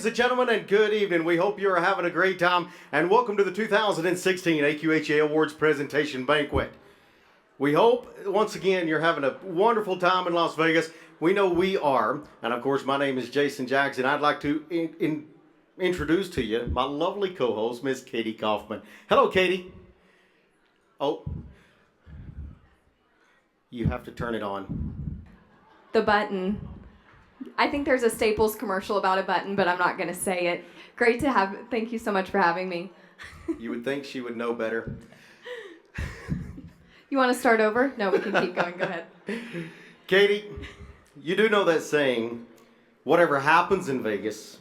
ladies and gentlemen, and good evening. We hope you are having a great time, and welcome to the 2016 AQHA Awards Presentation Banquet. We hope, once again, you're having a wonderful time in Las Vegas. We know we are, and of course, my name is Jason Jackson. I'd like to introduce to you my lovely co-host, Miss Katie Kaufman. Hello, Katie. Oh, you have to turn it on. The button. I think there's a Staples commercial about a button, but I'm not going to say it. Great to have, thank you so much for having me. You would think she would know better. You want to start over? No, we can keep going. Go ahead. Katie, you do know that saying, whatever happens in Vegas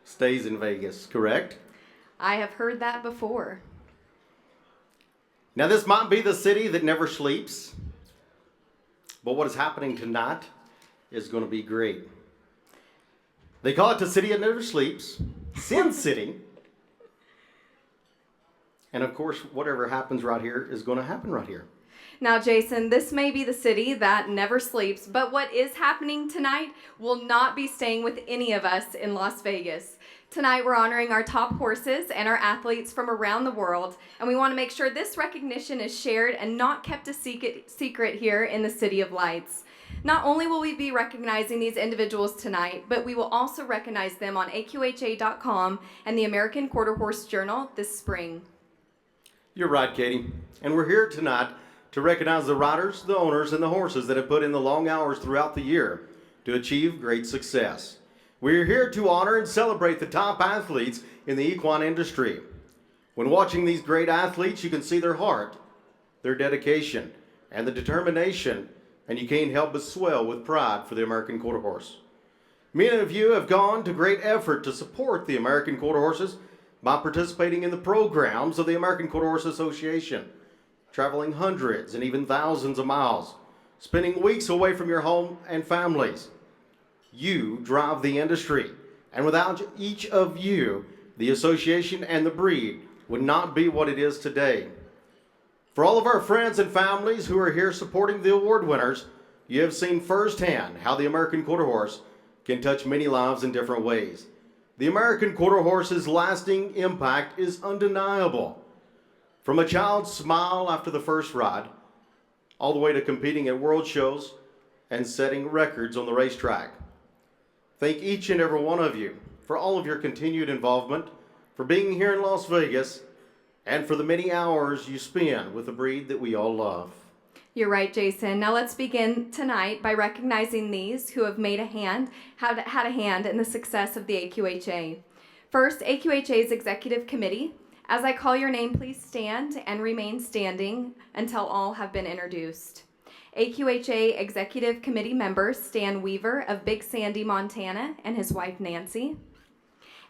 stays in Vegas, correct? I have heard that before. Now, this might be the city that never sleeps, but what is happening tonight is going to be great. They call it the city that never sleeps, Sin City. And of course, whatever happens right here is going to happen right here. Now, Jason, this may be the city that never sleeps, but what is happening tonight will not be staying with any of us in Las Vegas. Tonight, we're honoring our top horses and our athletes from around the world, and we want to make sure this recognition is shared and not kept a secret here in the City of Lights. Not only will we be recognizing these individuals tonight, but we will also recognize them on AQHA.com and the American Quarter Horse Journal this spring. You're right, Katie. And we're here tonight to recognize the riders, the owners, and the horses that have put in the long hours throughout the year to achieve great success. We're here to honor and celebrate the top athletes in the equine industry. When watching these great athletes, you can see their heart, their dedication, and the determination, and you can't help but swell with pride for the American Quarter Horse. Many of you have gone to great effort to support the American Quarter Horses by participating in the programs of the American Quarter Horse Association, traveling hundreds and even thousands of miles, spending weeks away from your home and families. You drive the industry, and without each of you, the association and the breed would not be what it is today. For all of our friends and families who are here supporting the award winners, you have seen firsthand how the American Quarter Horse can touch many lives in different ways. The American Quarter Horse's lasting impact is undeniable. From a child's smile after the first ride, all the way to competing at world shows and setting records on the racetrack. Thank each and every one of you for all of your continued involvement, for being here in Las Vegas, and for the many hours you spend with the breed that we all love. You're right, Jason. Now let's begin tonight by recognizing these who have had a hand in the success of the AQHA. First, AQHA's Executive Committee. As I call your name, please stand and remain standing until all have been introduced. AQHA Executive Committee members Stan Weaver of Big Sandy, Montana, and his wife Nancy.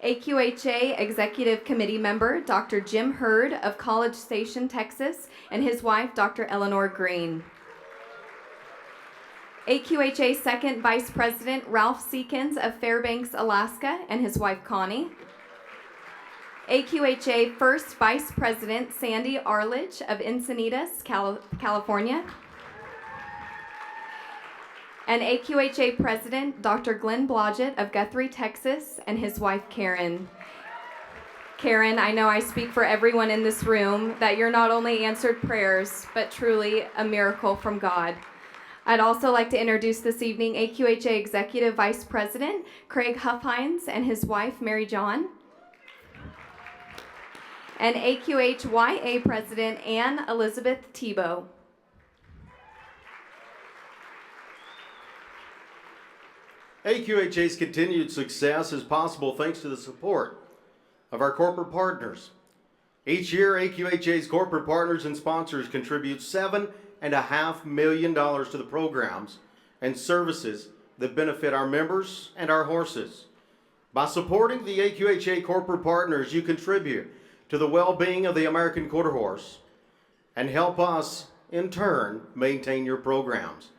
AQHA Executive Committee member Dr. Jim Hurd of College Station, Texas, and his wife Dr. Eleanor Green. AQHA Second Vice President Ralph Seekins of Fairbanks, Alaska, and his wife Connie. AQHA First Vice President Sandy Arledge of Encinitas, California. And AQHA President Dr. Glenn Blodgett of Guthrie, Texas, and his wife Karen. Karen, I know I speak for everyone in this room that you're not only answered prayers, but truly a miracle from God. I'd also like to introduce this evening AQHA Executive Vice President Craig Huffhines and his wife Mary John. And AQHYA President Ann Elizabeth Tebow. AQHA's continued success is possible thanks to the support of our corporate partners. Each year, AQHA's corporate partners and sponsors contribute $7.5 million to the programs and services that benefit our members and our horses. By supporting the AQHA corporate partners, you contribute to the well-being of the American Quarter Horse and help us, in turn, maintain your programs.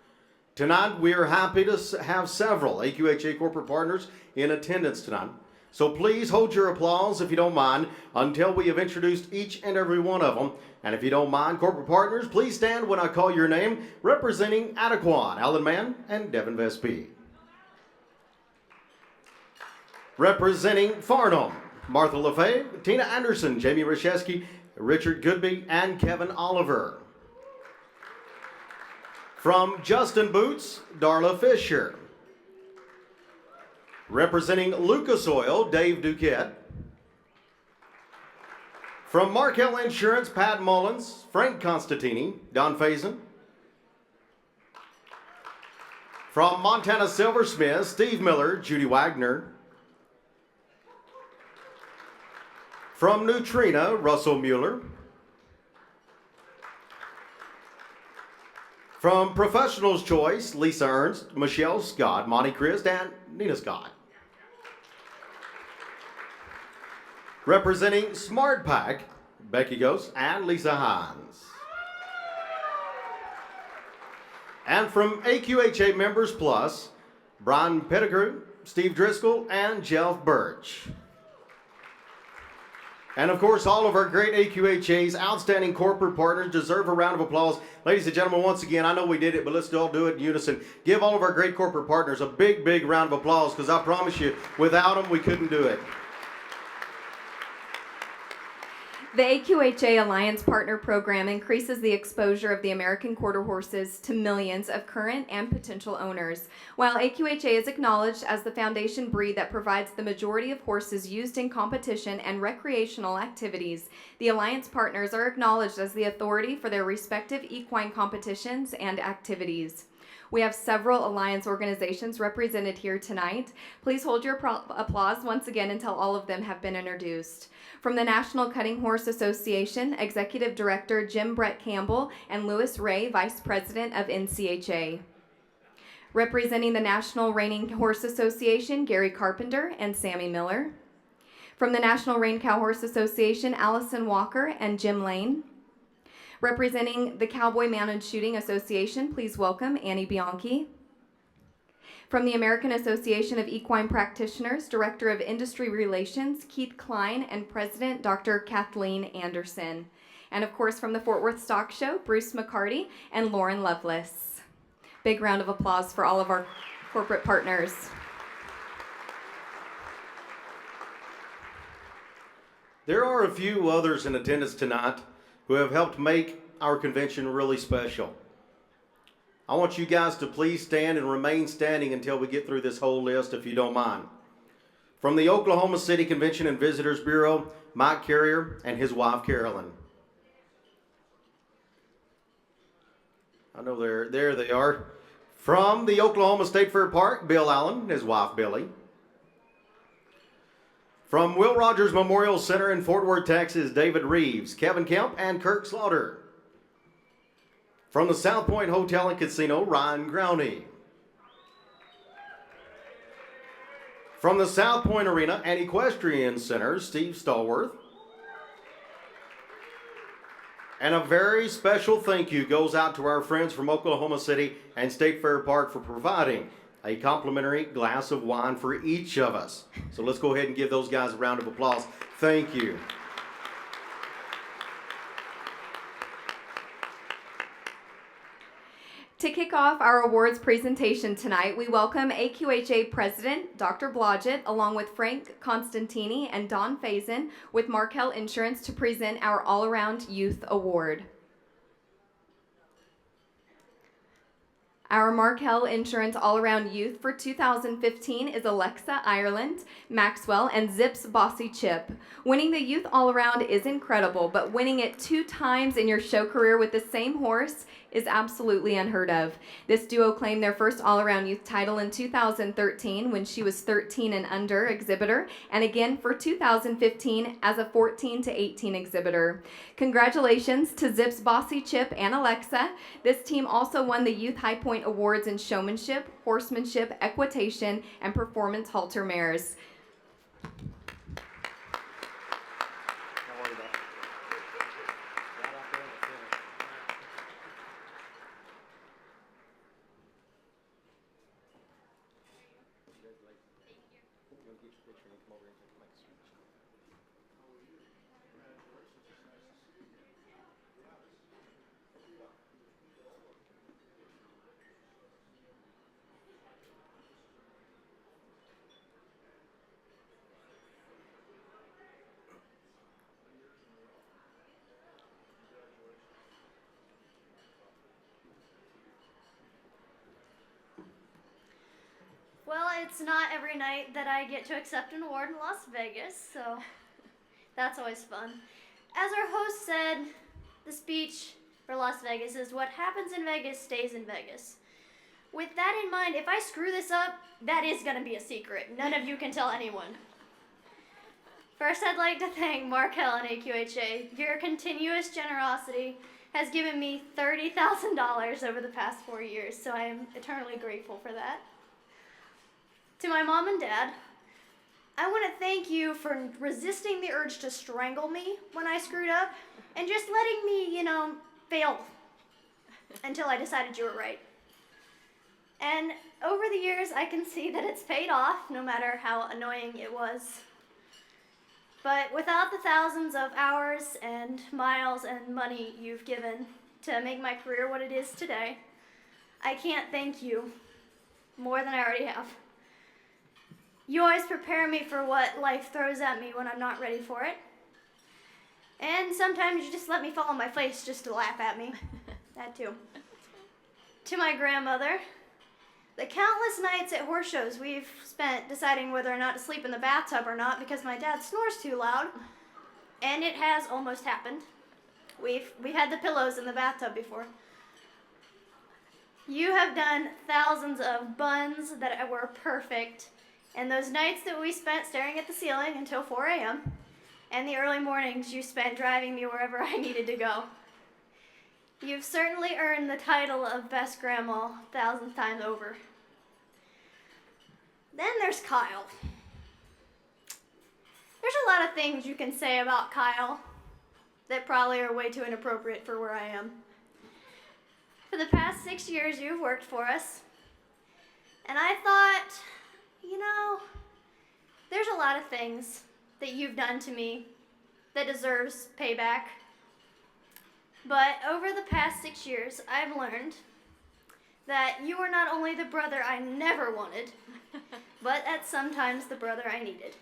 Tonight, we are happy to have several AQHA corporate partners in attendance tonight. So please hold your applause, if you don't mind, until we have introduced each and every one of them. And if you don't mind, corporate partners, please stand when I call your name, representing Adequan, Alan Mann, and Devin Vespi. Representing Farnham, Martha LaFay, Tina Anderson, Jamie Rashesky, Richard Goodby, and Kevin Oliver. From Justin Boots, Darla Fisher. Representing Lucas Oil, Dave Duquette. From Markel Insurance, Pat Mullins, Frank Constantini, Don Faison. From Montana Silversmith, Steve Miller, Judy Wagner. From Neutrina, Russell Mueller. From Professionals Choice, Lisa Ernst, Michelle Scott, Monty Christ, and Nina Scott. Representing Smart Pack, Becky Ghost and Lisa Hines. And from AQHA Members Plus, Brian Pettigrew, Steve Driscoll, and Jeff Birch. And of course, all of our great AQHA's outstanding corporate partners deserve a round of applause. Ladies and gentlemen, once again, I know we did it, but let's all do it in unison. Give all of our great corporate partners a big, big round of applause, because I promise you, without them, we couldn't do it. The AQHA Alliance Partner Program increases the exposure of the American quarter horses to millions of current and potential owners. While AQHA is acknowledged as the foundation breed that provides the majority of horses used in competition and recreational activities, the Alliance partners are acknowledged as the authority for their respective equine competitions and activities. We have several Alliance organizations represented here tonight. Please hold your applause once again until all of them have been introduced. From the National Cutting Horse Association, Executive Director Jim Brett Campbell and Louis Ray, Vice President of NCHA. Representing the National Reining Horse Association, Gary Carpenter and Sammy Miller. From the National Rein Cow Horse Association, Allison Walker and Jim Lane. Representing the Cowboy Mounted Shooting Association, please welcome Annie Bianchi. From the American Association of Equine Practitioners, Director of Industry Relations, Keith Klein, and President Dr. Kathleen Anderson. And of course, from the Fort Worth Stock Show, Bruce McCarty and Lauren Lovelace. Big round of applause for all of our corporate partners. There are a few others in attendance tonight who have helped make our convention really special. I want you guys to please stand and remain standing until we get through this whole list, if you don't mind. From the Oklahoma City Convention and Visitors Bureau, Mike Carrier and his wife, Carolyn. I know there they are. From the Oklahoma State Fair Park, Bill Allen and his wife, Billy. From Will Rogers Memorial Center in Fort Worth, Texas, David Reeves, Kevin Kemp, and Kirk Slaughter. From the South Point Hotel and Casino, Ryan Growney. From the South Point Arena and Equestrian Center, Steve Stallworth. And a very special thank you goes out to our friends from Oklahoma City and State Fair Park for providing a complimentary glass of wine for each of us. So let's go ahead and give those guys a round of applause. Thank you. To kick off our awards presentation tonight, we welcome AQHA President Dr. Blodgett along with Frank Constantini and Don Faison with Markel Insurance to present our All-Around Youth Award. Our Markel Insurance All-Around Youth for 2015 is Alexa Ireland, Maxwell, and Zips Bossy Chip. Winning the Youth All-Around is incredible, but winning it 2 times in your show career with the same horse is absolutely unheard of. This duo claimed their first All-Around Youth title in 2013 when she was 13 and under exhibitor, and again for 2015 as a 14 to 18 exhibitor. Congratulations to Zips Bossy Chip and Alexa. This team also won the Youth High Point Awards in showmanship, horsemanship, equitation, and performance halter mares. it's not every night that I get to accept an award in Las Vegas, so that's always fun. As our host said, the speech for Las Vegas is what happens in Vegas stays in Vegas. With that in mind, if I screw this up, that is going to be a secret. None of you can tell anyone. First, I'd like to thank Markel and AQHA. Your continuous generosity has given me $30,000 over the past 4 years, so I am eternally grateful for that. To my mom and dad, I want to thank you for resisting the urge to strangle me when I screwed up and just letting me, fail until I decided you were right. And over the years, I can see that it's paid off, no matter how annoying it was. But without the thousands of hours and miles and money you've given to make my career what it is today, I can't thank you more than I already have. You always prepare me for what life throws at me when I'm not ready for it. And sometimes you just let me fall on my face just to laugh at me. That too. To my grandmother, the countless nights at horse shows we've spent deciding whether or not to sleep in the bathtub or not because my dad snores too loud, and it has almost happened. We've had the pillows in the bathtub before. You have done thousands of buns that were perfect, and those nights that we spent staring at the ceiling until 4 a.m., and the early mornings you spent driving me wherever I needed to go. You've certainly earned the title of best grandma 1,000th time over. Then there's Kyle. There's a lot of things you can say about Kyle that probably are way too inappropriate for where I am. For the past 6 years, you've worked for us, and I thought, there's a lot of things that you've done to me that deserves payback. But over the past 6 years, I've learned that you are not only the brother I never wanted, but at sometimes the brother I needed.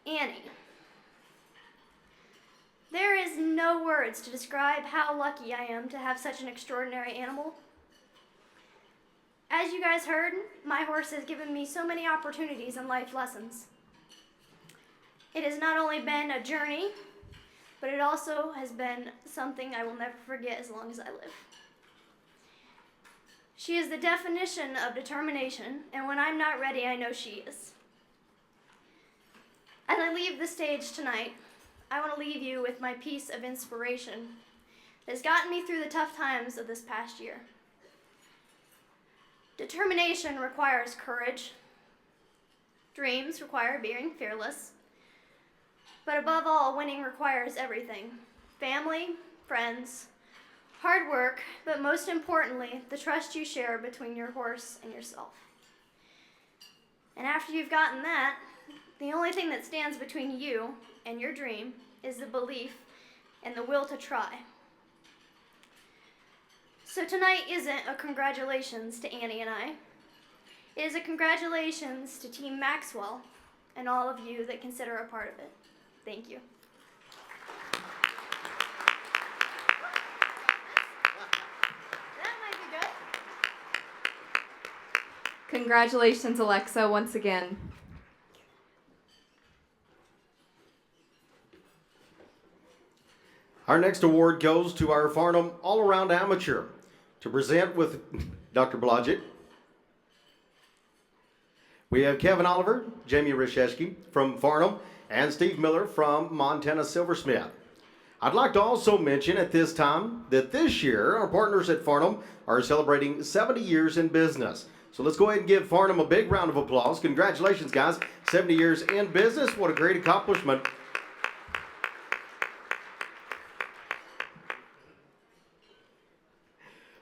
Annie. There is no words to describe how lucky I am to have such an extraordinary animal. As you guys heard, my horse has given me so many opportunities and life lessons. It has not only been a journey, but it also has been something I will never forget as long as I live. She is the definition of determination, and when I'm not ready, I know she is. As I leave the stage tonight, I want to leave you with my piece of inspiration that has gotten me through the tough times of this past year. Determination requires courage. Dreams require being fearless. But above all, winning requires everything. Family, friends, hard work, but most importantly, the trust you share between your horse and yourself. And after you've gotten that, the only thing that stands between you and your dream is the belief and the will to try. So tonight isn't a congratulations to Annie and I. It is a congratulations to Team Maxwell and all of you that consider a part of it. Thank you. That might be good. Congratulations, Alexa, once again. Our next award goes to our Farnham All-Around Amateur. To present with Dr. Blodgett, we have Kevin Oliver, Jamie Rishesky from Farnham, and Steve Miller from Montana Silversmith. I'd like to also mention at this time that this year our partners at Farnham are celebrating 70 years in business. So let's go ahead and give Farnham a big round of applause. Congratulations, guys. 70 years in business. What a great accomplishment.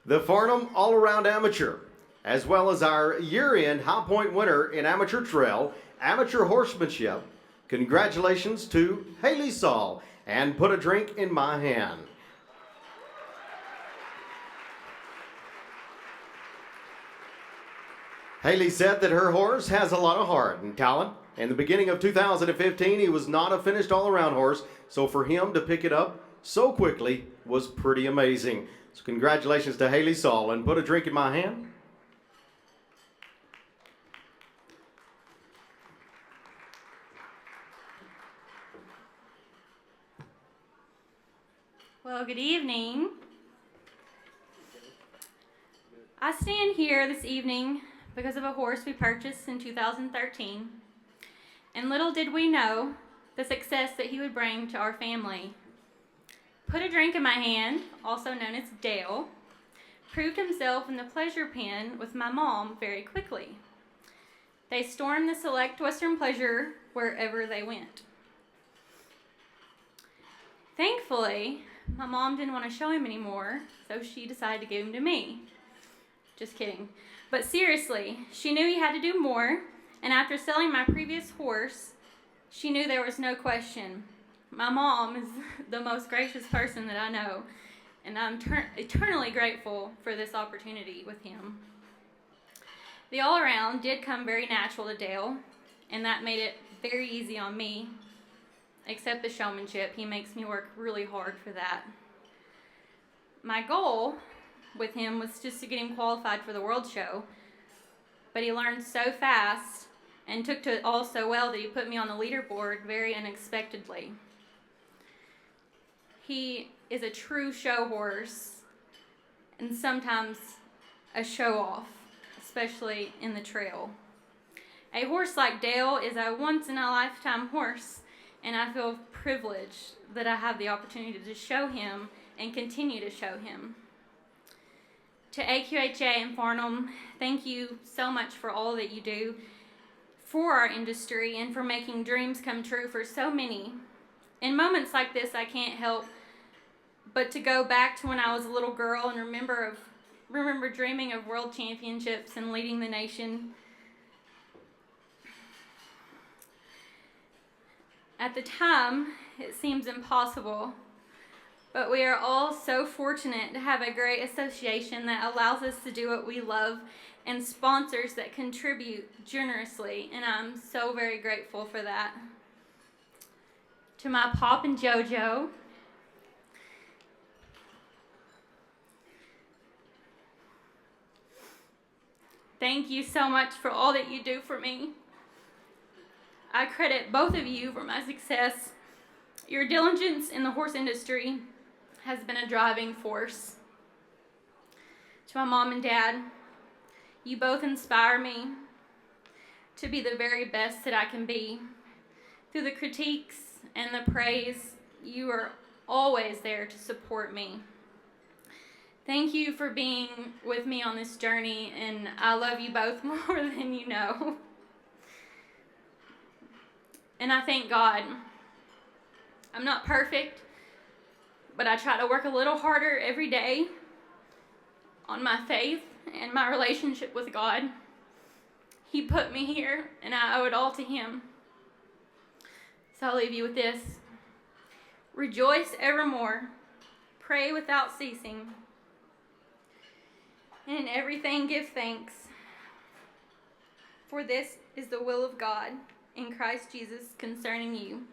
The Farnham All-Around Amateur, as well as our year-end High Point winner in Amateur Trail, Amateur Horsemanship. Congratulations to Haley Saul, and Put a Drink in My Hand. Haley said that her horse has a lot of heart and talent. In the beginning of 2015, he was not a finished all-around horse, so for him to pick it up so quickly was pretty amazing. So congratulations to Haley Saul, and Put a Drink in My Hand. Well, good evening. I stand here this evening because of a horse we purchased in 2013, and little did we know the success that he would bring to our family. Put a Drink in my hand, also known as Dale, proved himself in the pleasure pen with my mom very quickly. They stormed the select Western Pleasure wherever they went. Thankfully, my mom didn't want to show him anymore, so she decided to give him to me. Just kidding. But seriously, she knew he had to do more, and after selling my previous horse, she knew there was no question. My mom is the most gracious person that I know, and I'm eternally grateful for this opportunity with him. The all-around did come very natural to Dale, and that made it very easy on me, except the showmanship. He makes me work really hard for that. My goal with him was just to get him qualified for the World Show, but he learned so fast and took to it all so well that he put me on the leaderboard very unexpectedly. He is a true show horse and sometimes a show-off, especially in the trail. A horse like Dale is a once-in-a-lifetime horse, and I feel privileged that I have the opportunity to show him and continue to show him. To AQHA and Farnham, thank you so much for all that you do for our industry and for making dreams come true for so many. In moments like this, I can't help but to go back to when I was a little girl and remember dreaming of world championships and leading the nation. At the time, it seems impossible, but we are all so fortunate to have a great association that allows us to do what we love and sponsors that contribute generously, and I'm so very grateful for that. To my Pop and JoJo, thank you so much for all that you do for me. I credit both of you for my success. Your diligence in the horse industry has been a driving force. To my mom and dad, you both inspire me to be the very best that I can be. Through the critiques and the praise, you are always there to support me. Thank you for being with me on this journey, and I love you both more than you know. And I thank God. I'm not perfect, but I try to work a little harder every day on my faith and my relationship with God. He put me here, and I owe it all to Him. So I'll leave you with this. Rejoice evermore. Pray without ceasing. And in everything give thanks. For this is the will of God in Christ Jesus concerning you.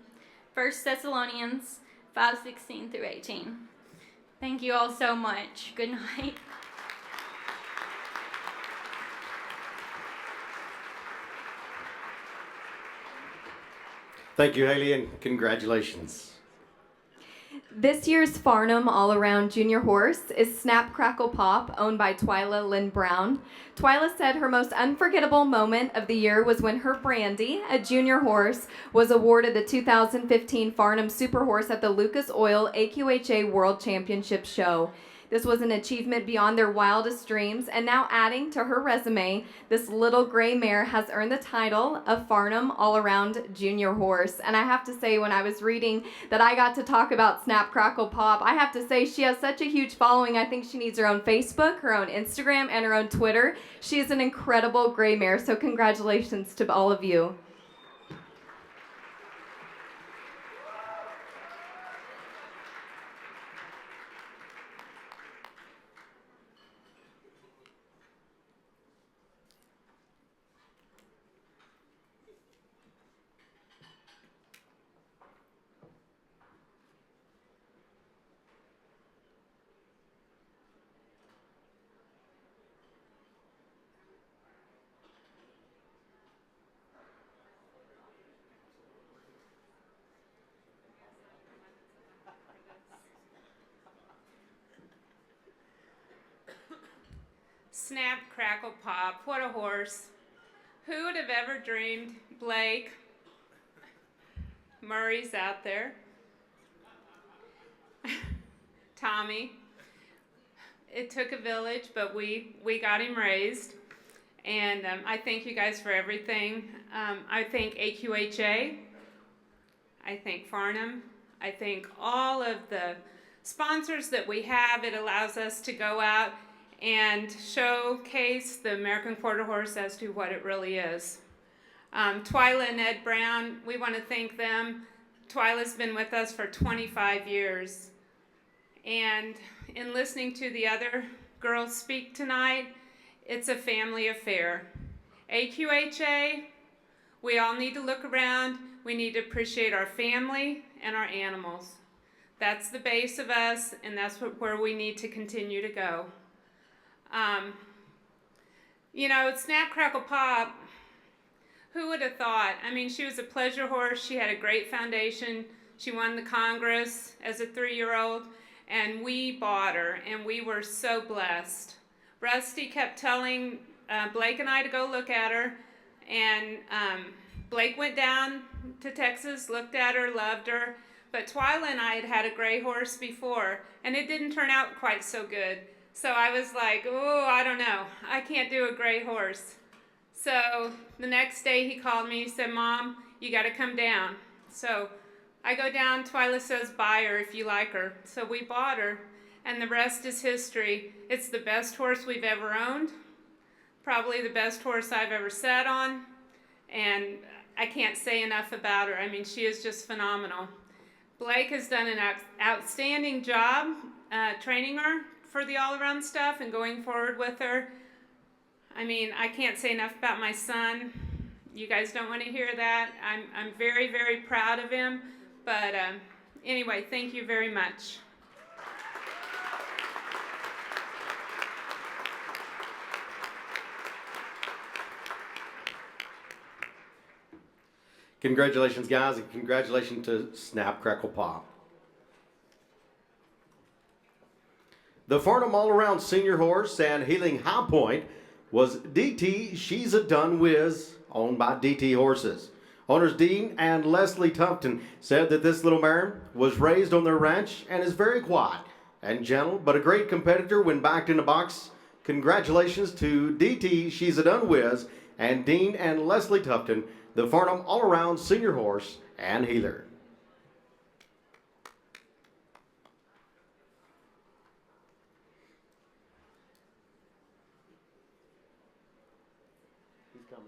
1 Thessalonians 5:16 through 18. Thank you all so much. Good night. Thank you, Haley, and congratulations. This year's Farnham All-Around Junior Horse is Snap Crackle Pop, owned by Twyla Lynn Brown. Twyla said her most unforgettable moment of the year was when her Brandy, a junior horse, was awarded the 2015 Farnham Super Horse at the Lucas Oil AQHA World Championship Show. This was an achievement beyond their wildest dreams, and now adding to her resume, this little gray mare has earned the title of Farnham All-Around Junior Horse. And I have to say, when I was reading that I got to talk about Snap Crackle Pop, I have to say she has such a huge following. I think she needs her own Facebook, her own Instagram, and her own Twitter. She is an incredible gray mare, so congratulations to all of you. Snap, crackle, pop. What a horse. Who would have ever dreamed Blake, Murray's out there, Tommy. It took a village, but we got him raised. And I thank you guys for everything. I thank AQHA. I thank Farnham. I thank all of the sponsors that we have. It allows us to go out and showcase the American Quarter Horse as to what it really is. Twyla and Ed Brown, we want to thank them. Twyla's been with us for 25 years. And in listening to the other girls speak tonight, it's a family affair. AQHA, we all need to look around. We need to appreciate our family and our animals. That's the base of us, and that's where we need to continue to go. You know, Snap, Crackle, Pop, who would have thought? I mean, she was a pleasure horse. She had a great foundation. She won the Congress as a 3-year-old, and we bought her, and we were so blessed. Rusty kept telling Blake and I to go look at her, and Blake went down to Texas, looked at her, loved her, but Twyla and I had had a gray horse before, and it didn't turn out quite so good. So I was like, oh, I don't know. I can't do a gray horse. So the next day he called me, he said, Mom, you got to come down. So I go down, Twyla says, buy her if you like her. So we bought her, and the rest is history. It's the best horse we've ever owned, probably the best horse I've ever sat on, and I can't say enough about her. I mean, she is just phenomenal. Blake has done an outstanding job training her for the all-around stuff and going forward with her. I mean, I can't say enough about my son. You guys don't want to hear that. I'm very, very proud of him. But anyway, thank you very much. Congratulations, guys, and congratulations to Snap, Crackle, Pop. The Farnham All-Around Senior Horse and Healing High Point was DT She's a Done Whiz, owned by DT Horses. Owners Dean and Leslie Tufton said that this little mare was raised on their ranch and is very quiet and gentle, but a great competitor when backed in the box. Congratulations to DT She's a Done Whiz and Dean and Leslie Tufton, the Farnham All-Around Senior Horse and Healer. He's coming.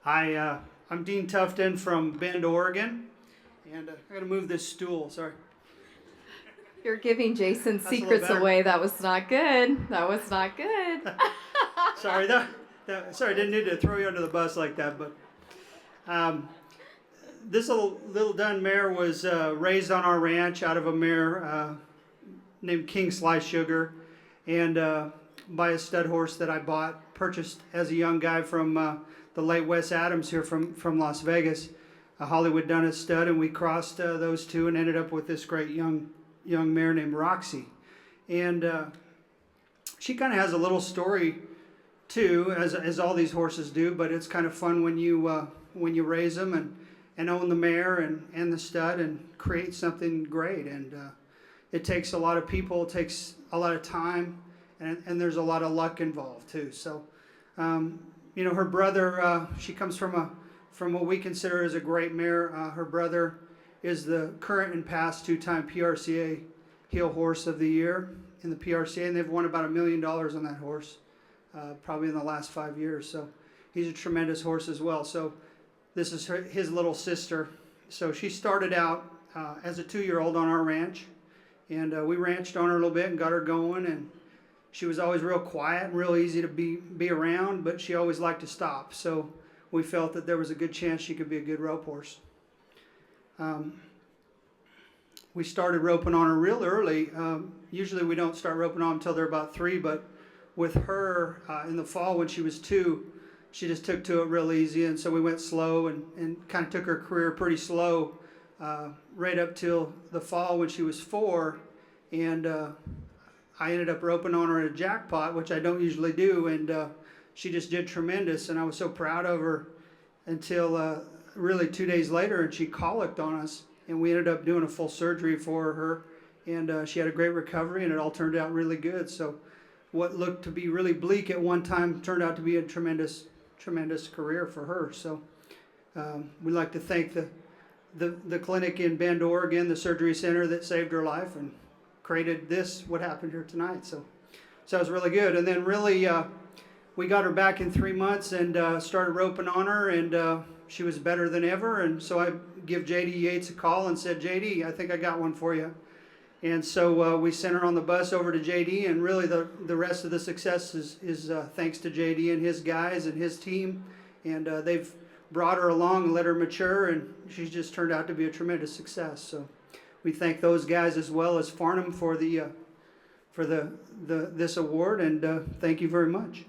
Hi, I'm Dean Tufton from Bend, Oregon, and I gotta move this stool, sorry. You're giving Jason's That's a little secrets better. away. That was not good. That was not good. Sorry, sorry, didn't need to throw you under the bus like that, but this little dun mare was raised on our ranch out of a mare named King Sly Sugar, and by a stud horse that I purchased as a young guy from the late Wes Adams here from Las Vegas. Hollywood done a stud, and we crossed those two and ended up with this great young mare named Roxy. And she kind of has a little story too, as all these horses do, but it's kind of fun when you raise them and own the mare and the stud and create something great. And it takes a lot of people, it takes a lot of time, and there's a lot of luck involved too. So you know, her brother, she comes from what we consider as a great mare. Her brother is the current and past 2-time PRCA Heel Horse of the Year in the PRCA, and they've won about $1 million on that horse. probably in the last 5 years. So he's a tremendous horse as well. So this is his little sister. So she started out as a 2-year-old on our ranch, and we ranched on her a little bit and got her going. And she was always real quiet and real easy to be around, but she always liked to stop. So we felt that there was a good chance she could be a good rope horse. We started roping on her real early. Usually we don't start roping on until they're about 3, but with her in the fall when she was 2, she just took to it real easy, and so we went slow and kind of took her career pretty slow right up till the fall when she was 4, and I ended up roping on her at a jackpot, which I don't usually do, and she just did tremendous, and I was so proud of her until really 2 days later, and she colicked on us, and we ended up doing a full surgery for her, and she had a great recovery, and it all turned out really good. So what looked to be really bleak at one time turned out to be a tremendous career for her. So we'd like to thank the clinic in Bend, Oregon, the surgery center that saved her life and created what happened here tonight. So that was really good. And then really we got her back in 3 months and started roping on her, and she was better than ever. And so I give J.D. Yates a call and said, J.D., I think I got one for you. And so we sent her on the bus over to J.D., and really the rest of the success is thanks to J.D. and his guys and his team. And they've brought her along and let her mature, and she's just turned out to be a tremendous success. So we thank those guys as well as Farnham for this award, and thank you very much.